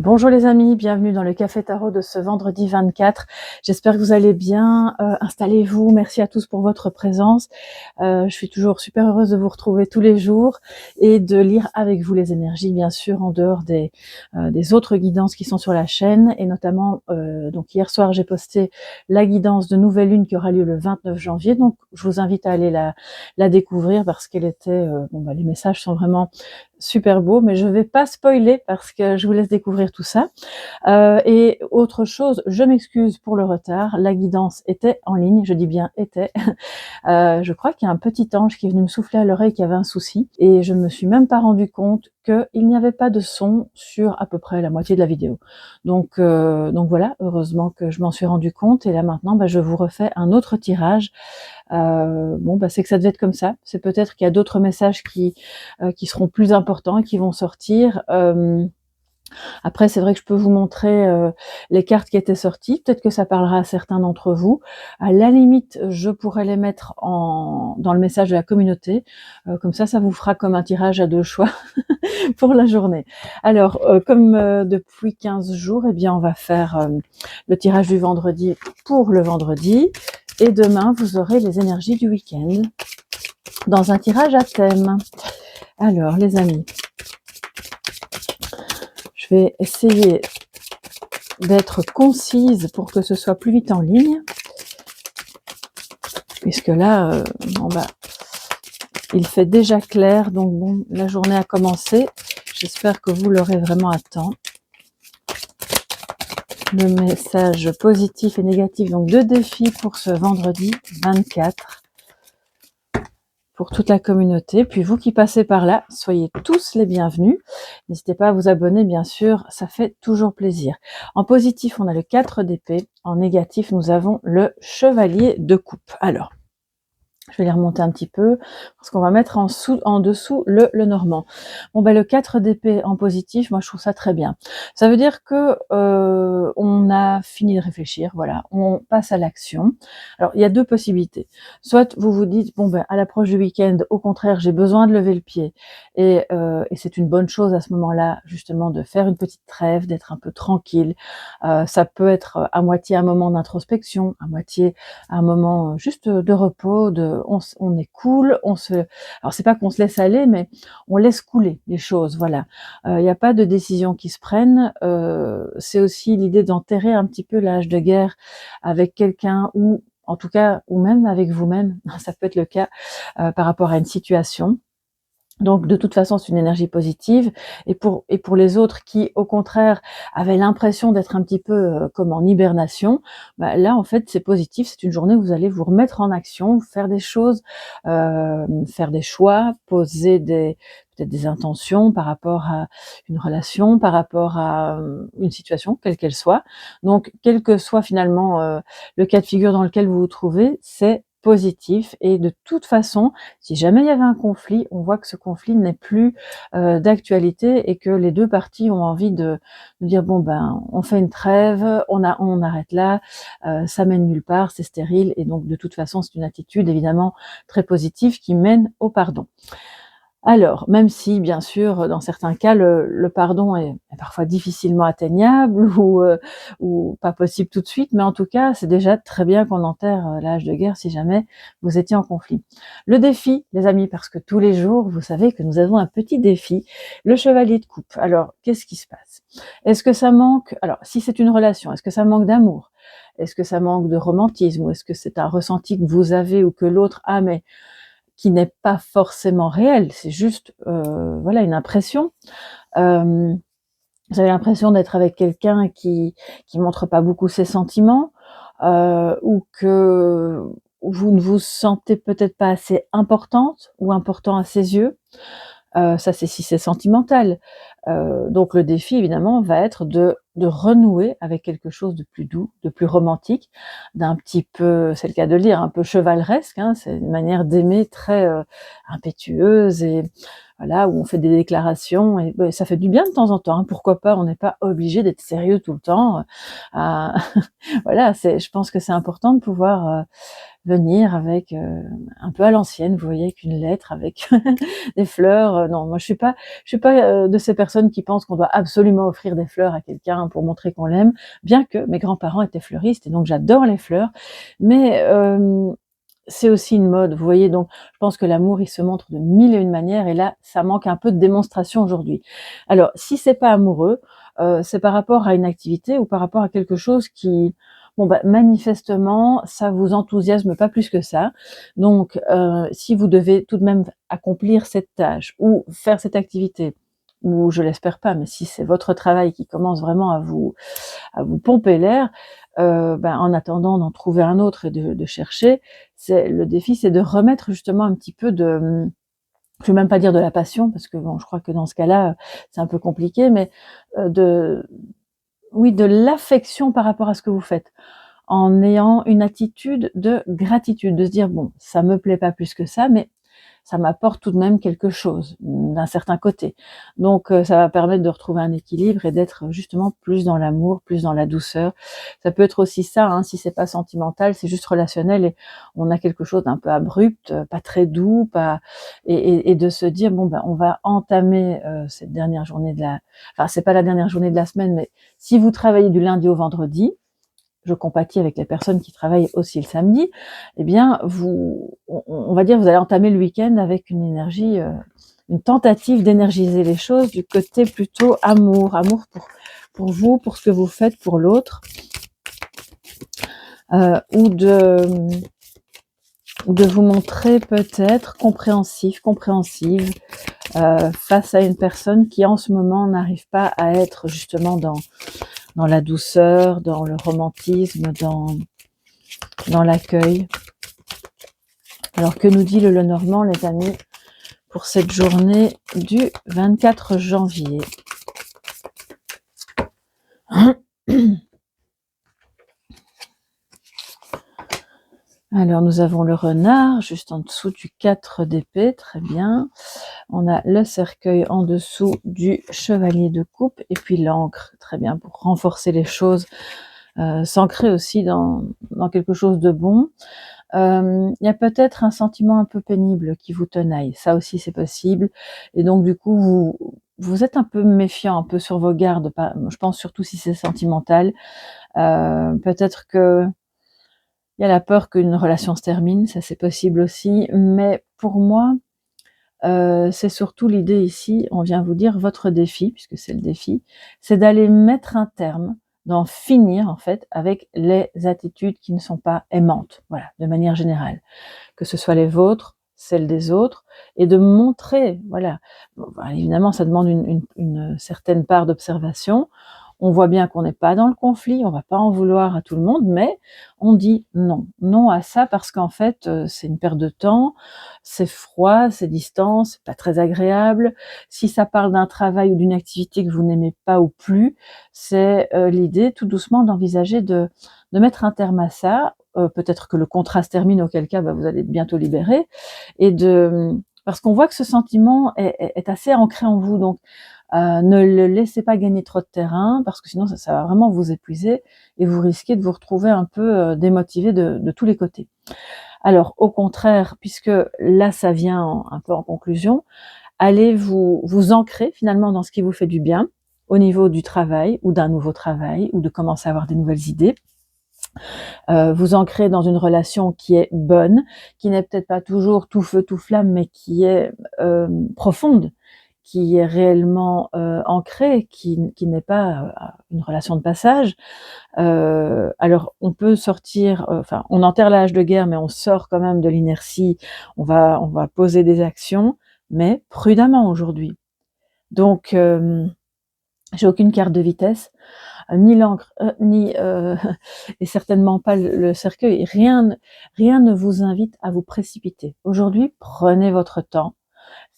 Bonjour les amis, bienvenue dans le Café Tarot de ce vendredi 24. J'espère que vous allez bien. Installez-vous, merci à tous pour votre présence. Je suis toujours super heureuse de vous retrouver tous les jours et de lire avec vous les énergies, bien sûr, en dehors des autres guidances qui sont sur la chaîne. Et notamment, donc hier soir, j'ai posté la guidance de Nouvelle Lune qui aura lieu le 29 janvier. Donc, je vous invite à aller la découvrir parce qu'elle était... les messages sont vraiment super beau, mais je vais pas spoiler parce que je vous laisse découvrir tout ça. Et autre chose, je m'excuse pour le retard, la guidance était en ligne, je dis bien était. Je crois qu'il y a un petit ange qui est venu me souffler à l'oreille qu'il y avait un souci, et je ne me suis même pas rendu compte qu'il n'y avait pas de son sur à peu près la moitié de la vidéo. Donc voilà, heureusement que je m'en suis rendu compte, et là maintenant, je vous refais un autre tirage. C'est que ça devait être comme ça. C'est peut-être qu'il y a d'autres messages qui seront plus importants et qui vont sortir. Après, c'est vrai que je peux vous montrer les cartes qui étaient sorties. Peut-être que ça parlera à certains d'entre vous. À la limite, je pourrais les mettre dans le message de la communauté. Comme ça vous fera comme un tirage à deux choix pour la journée. Alors, comme depuis 15 jours, eh bien, on va faire le tirage du vendredi pour le vendredi. Et demain, vous aurez les énergies du week-end dans un tirage à thème. Alors, les amis, je vais essayer d'être concise pour que ce soit plus vite en ligne. Puisque là, il fait déjà clair, donc bon, la journée a commencé. J'espère que vous l'aurez vraiment à temps. Le message positif et négatif, donc 2 défis pour ce vendredi 24. Pour toute la communauté, puis vous qui passez par là, soyez tous les bienvenus. N'hésitez pas à vous abonner, bien sûr, ça fait toujours plaisir. En positif, on a le 4 d'épée. En négatif, nous avons le chevalier de coupe. Alors, je vais les remonter un petit peu, parce qu'on va mettre en dessous le normand. Le 4 d'épée en positif, moi je trouve ça très bien. Ça veut dire que on a fini de réfléchir, voilà, on passe à l'action. Alors il y a deux possibilités. Soit vous vous dites, à l'approche du week-end, au contraire, j'ai besoin de lever le pied. Et c'est une bonne chose à ce moment-là, justement, de faire une petite trêve, d'être un peu tranquille. Ça peut être à moitié un moment d'introspection, à moitié un moment juste de repos, on est cool, alors c'est pas qu'on se laisse aller, mais on laisse couler les choses, voilà. Il n'y a pas de décision qui se prennent. C'est aussi l'idée d'enterrer un petit peu l'âge de guerre avec quelqu'un, ou en tout cas, ou même avec vous-même, ça peut être le cas par rapport à une situation. Donc de toute façon, c'est une énergie positive. Et pour les autres qui, au contraire, avaient l'impression d'être un petit peu comme en hibernation, là, en fait, c'est positif. C'est une journée où vous allez vous remettre en action, faire des choses, faire des choix, poser peut-être des intentions par rapport à une relation, par rapport à une situation, quelle qu'elle soit. Donc, quel que soit finalement le cas de figure dans lequel vous vous trouvez, c'est positif. Et de toute façon, si jamais il y avait un conflit, on voit que ce conflit n'est plus d'actualité, et que les deux parties ont envie de dire on fait une trêve, on arrête là, ça mène nulle part, c'est stérile. Et donc de toute façon, c'est une attitude évidemment très positive qui mène au pardon. Alors, même si, bien sûr, dans certains cas, le pardon est parfois difficilement atteignable ou pas possible tout de suite, mais en tout cas, c'est déjà très bien qu'on enterre l'âge de guerre si jamais vous étiez en conflit. Le défi, les amis, parce que tous les jours, vous savez que nous avons un petit défi, le chevalier de coupe. Alors, qu'est-ce qui se passe? Est-ce que ça manque... Alors, si c'est une relation, est-ce que ça manque d'amour? Est-ce que ça manque de romantisme? Ou est-ce que c'est un ressenti que vous avez ou que l'autre a, mais qui n'est pas forcément réel, c'est juste une impression. Vous avez l'impression d'être avec quelqu'un qui montre pas beaucoup ses sentiments, ou que vous ne vous sentez peut-être pas assez importante ou important à ses yeux. Ça, c'est si c'est sentimental. Donc le défi, évidemment, va être de de renouer avec quelque chose de plus doux, de plus romantique, d'un petit peu, c'est le cas de le dire, un peu chevaleresque, hein, c'est une manière d'aimer très impétueuse et voilà, où on fait des déclarations et ça fait du bien de temps en temps, hein, pourquoi pas, on n'est pas obligé d'être sérieux tout le temps. Voilà, je pense que c'est important de pouvoir venir avec un peu à l'ancienne, vous voyez, avec une lettre, avec des fleurs. Non, moi je suis pas de ces personnes qui pensent qu'on doit absolument offrir des fleurs à quelqu'un pour montrer qu'on l'aime, bien que mes grands-parents étaient fleuristes et donc j'adore les fleurs, mais c'est aussi une mode, vous voyez, donc je pense que l'amour, il se montre de mille et une manières et là, ça manque un peu de démonstration aujourd'hui. Alors, si c'est pas amoureux, c'est par rapport à une activité ou par rapport à quelque chose qui, bon bah, manifestement, ça vous enthousiasme pas plus que ça. Donc, si vous devez tout de même accomplir cette tâche ou faire cette activité, ou je l'espère pas, mais si c'est votre travail qui commence vraiment à vous pomper l'air, en attendant d'en trouver un autre et de chercher, le défi, c'est de remettre justement un petit peu de, je vais même pas dire de la passion, parce que bon, je crois que dans ce cas-là, c'est un peu compliqué, mais oui, de l'affection par rapport à ce que vous faites, en ayant une attitude de gratitude, de se dire bon, ça me plaît pas plus que ça, mais ça m'apporte tout de même quelque chose d'un certain côté. Donc ça va permettre de retrouver un équilibre et d'être justement plus dans l'amour, plus dans la douceur. Ça peut être aussi ça, hein, si c'est pas sentimental, c'est juste relationnel et on a quelque chose d'un peu abrupt, pas très doux, pas et de se dire bon ben on va entamer cette dernière journée enfin c'est pas la dernière journée de la semaine, mais si vous travaillez du lundi au vendredi, je compatis avec les personnes qui travaillent aussi le samedi, eh bien, on va dire, vous allez entamer le week-end avec une énergie, une tentative d'énergiser les choses du côté plutôt amour, amour pour vous, pour ce que vous faites pour l'autre, ou de vous montrer peut-être compréhensif, compréhensive, face à une personne qui en ce moment n'arrive pas à être justement dans la douceur, dans le romantisme, dans l'accueil. Alors, que nous dit le Lenormand, les amis, pour cette journée du 24 janvier? Alors, nous avons le renard, juste en dessous du 4 d'épée, très bien. On a le cercueil en dessous du chevalier de coupe, et puis l'encre, très bien, pour renforcer les choses, s'ancrer aussi dans quelque chose de bon. Il y a peut-être un sentiment un peu pénible qui vous tenaille, ça aussi c'est possible, et donc du coup vous êtes un peu méfiant, un peu sur vos gardes, je pense surtout si c'est sentimental, peut-être que il y a la peur qu'une relation se termine, ça c'est possible aussi, mais pour moi, c'est surtout l'idée ici, on vient vous dire votre défi, puisque c'est le défi, c'est d'aller mettre un terme, d'en finir en fait avec les attitudes qui ne sont pas aimantes, voilà, de manière générale, que ce soit les vôtres, celles des autres, et de montrer, voilà, bon, évidemment ça demande une certaine part d'observation. On voit bien qu'on n'est pas dans le conflit, on va pas en vouloir à tout le monde, mais on dit non, non à ça parce qu'en fait c'est une perte de temps, c'est froid, c'est distant, c'est pas très agréable. Si ça parle d'un travail ou d'une activité que vous n'aimez pas ou plus, c'est l'idée tout doucement d'envisager de mettre un terme à ça. Peut-être que le contrat se termine, auquel cas vous allez être bientôt libéré, et parce qu'on voit que ce sentiment est assez ancré en vous, donc ne le laissez pas gagner trop de terrain, parce que sinon ça va vraiment vous épuiser et vous risquez de vous retrouver un peu démotivé de tous les côtés. Alors au contraire, puisque là ça vient un peu en conclusion, allez vous ancrer finalement dans ce qui vous fait du bien, au niveau du travail ou d'un nouveau travail, ou de commencer à avoir des nouvelles idées. Vous ancrer dans une relation qui est bonne, qui n'est peut-être pas toujours tout feu tout flamme, mais qui est profonde, qui est réellement ancrée, qui n'est pas une relation de passage. Alors on peut sortir, enfin on enterre la hache de guerre, mais on sort quand même de l'inertie. On va poser des actions, mais prudemment aujourd'hui. Donc j'ai aucune carte de vitesse, ni l'encre, ni et certainement pas le cercueil. Rien ne vous invite à vous précipiter. Aujourd'hui, prenez votre temps,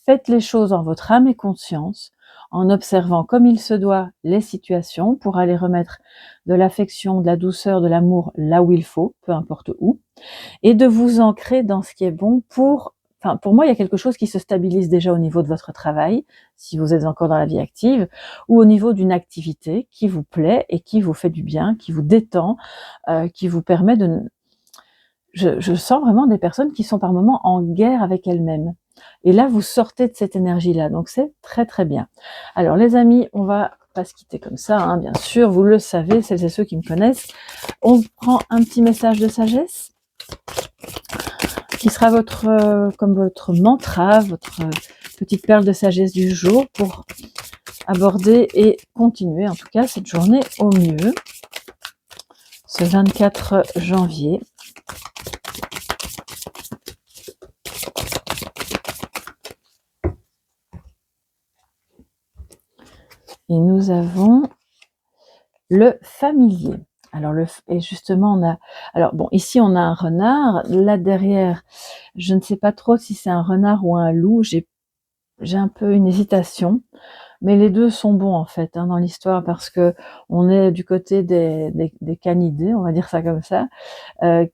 faites les choses en votre âme et conscience, en observant comme il se doit les situations pour aller remettre de l'affection, de la douceur, de l'amour là où il faut, peu importe où, et de vous ancrer dans ce qui est bon pour moi, il y a quelque chose qui se stabilise déjà au niveau de votre travail, si vous êtes encore dans la vie active, ou au niveau d'une activité qui vous plaît et qui vous fait du bien, qui vous détend, qui vous permet de... Je sens vraiment des personnes qui sont par moments en guerre avec elles-mêmes. Et là, vous sortez de cette énergie-là, donc c'est très très bien. Alors les amis, on va pas se quitter comme ça, hein, bien sûr, vous le savez, celles et ceux qui me connaissent. On prend un petit message de sagesse qui sera comme votre mantra, votre petite perle de sagesse du jour pour aborder et continuer en tout cas cette journée au mieux, ce 24 janvier. Et nous avons le familier. Alors et justement on a, alors bon, ici on a un renard, là derrière je ne sais pas trop si c'est un renard ou un loup, j'ai un peu une hésitation, mais les deux sont bons en fait dans l'histoire, parce que on est du côté des canidés, on va dire ça comme ça,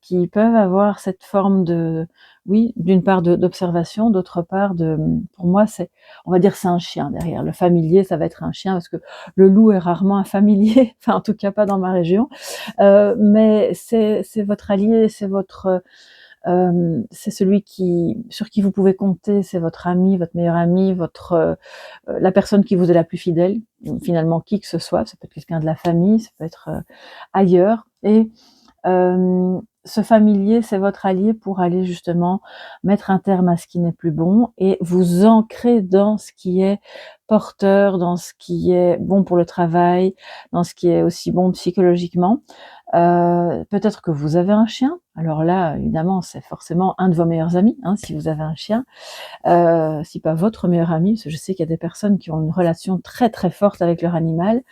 qui peuvent avoir cette forme de, oui, d'une part d'observation, d'autre part pour moi on va dire c'est un chien derrière. Le familier, ça va être un chien, parce que le loup est rarement un familier, enfin en tout cas pas dans ma région, mais c'est votre allié, c'est celui sur qui vous pouvez compter, c'est votre ami, votre meilleur ami, la personne qui vous est la plus fidèle, finalement qui que ce soit, ça peut être quelqu'un de la famille, ça peut être ailleurs, et ce familier, c'est votre allié pour aller justement mettre un terme à ce qui n'est plus bon et vous ancrer dans ce qui est porteur, dans ce qui est bon pour le travail, dans ce qui est aussi bon psychologiquement. Peut-être que vous avez un chien. Alors là, évidemment, c'est forcément un de vos meilleurs amis, hein, si vous avez un chien. Si pas votre meilleur ami, parce que je sais qu'il y a des personnes qui ont une relation très très forte avec leur animal.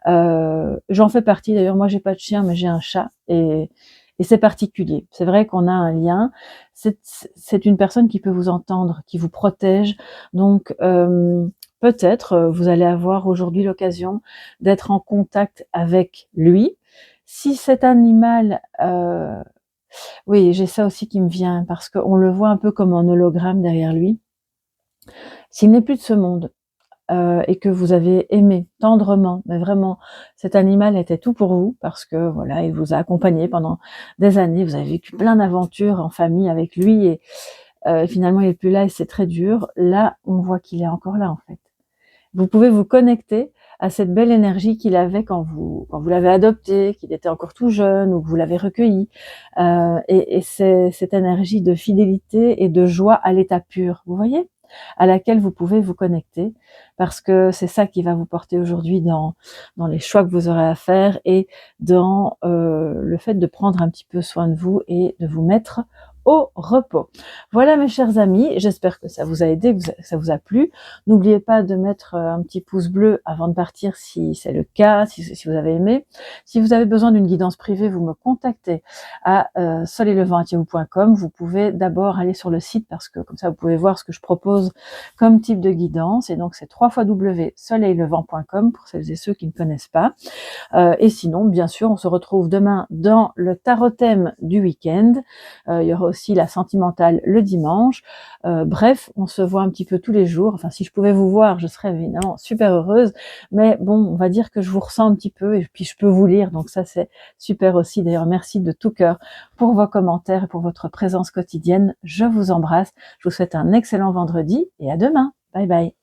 J'en fais partie d'ailleurs. Moi, j'ai pas de chien, mais j'ai un chat et c'est particulier. C'est vrai qu'on a un lien. C'est une personne qui peut vous entendre, qui vous protège. Donc peut-être vous allez avoir aujourd'hui l'occasion d'être en contact avec lui. Si cet animal, oui, j'ai ça aussi qui me vient, parce qu'on le voit un peu comme un hologramme derrière lui. S'il n'est plus de ce monde, et que vous avez aimé tendrement, mais vraiment, cet animal était tout pour vous, parce que voilà, il vous a accompagné pendant des années, vous avez vécu plein d'aventures en famille avec lui, et finalement il est plus là et c'est très dur. Là, on voit qu'il est encore là en fait. Vous pouvez vous connecter à cette belle énergie qu'il avait quand vous l'avez adopté, qu'il était encore tout jeune, ou que vous l'avez recueilli. Et c'est cette énergie de fidélité et de joie à l'état pur, vous voyez, à laquelle vous pouvez vous connecter, parce que c'est ça qui va vous porter aujourd'hui dans les choix que vous aurez à faire, et dans le fait de prendre un petit peu soin de vous et de vous mettre au repos. Voilà mes chers amis, j'espère que ça vous a aidé, que ça vous a plu. N'oubliez pas de mettre un petit pouce bleu avant de partir si c'est le cas, si vous avez aimé. Si vous avez besoin d'une guidance privée, vous me contactez à soleillevent@yahoo.com. Vous pouvez d'abord aller sur le site, parce que comme ça vous pouvez voir ce que je propose comme type de guidance, et donc c'est www.soleillevent.com pour celles et ceux qui ne connaissent pas. Et sinon, bien sûr, on se retrouve demain dans le tarot thème du week-end. Il y aura aussi la sentimentale le dimanche. Bref, on se voit un petit peu tous les jours. Enfin, si je pouvais vous voir, je serais évidemment super heureuse. Mais bon, on va dire que je vous ressens un petit peu, et puis je peux vous lire. Donc ça, c'est super aussi. D'ailleurs, merci de tout cœur pour vos commentaires et pour votre présence quotidienne. Je vous embrasse. Je vous souhaite un excellent vendredi et à demain. Bye bye.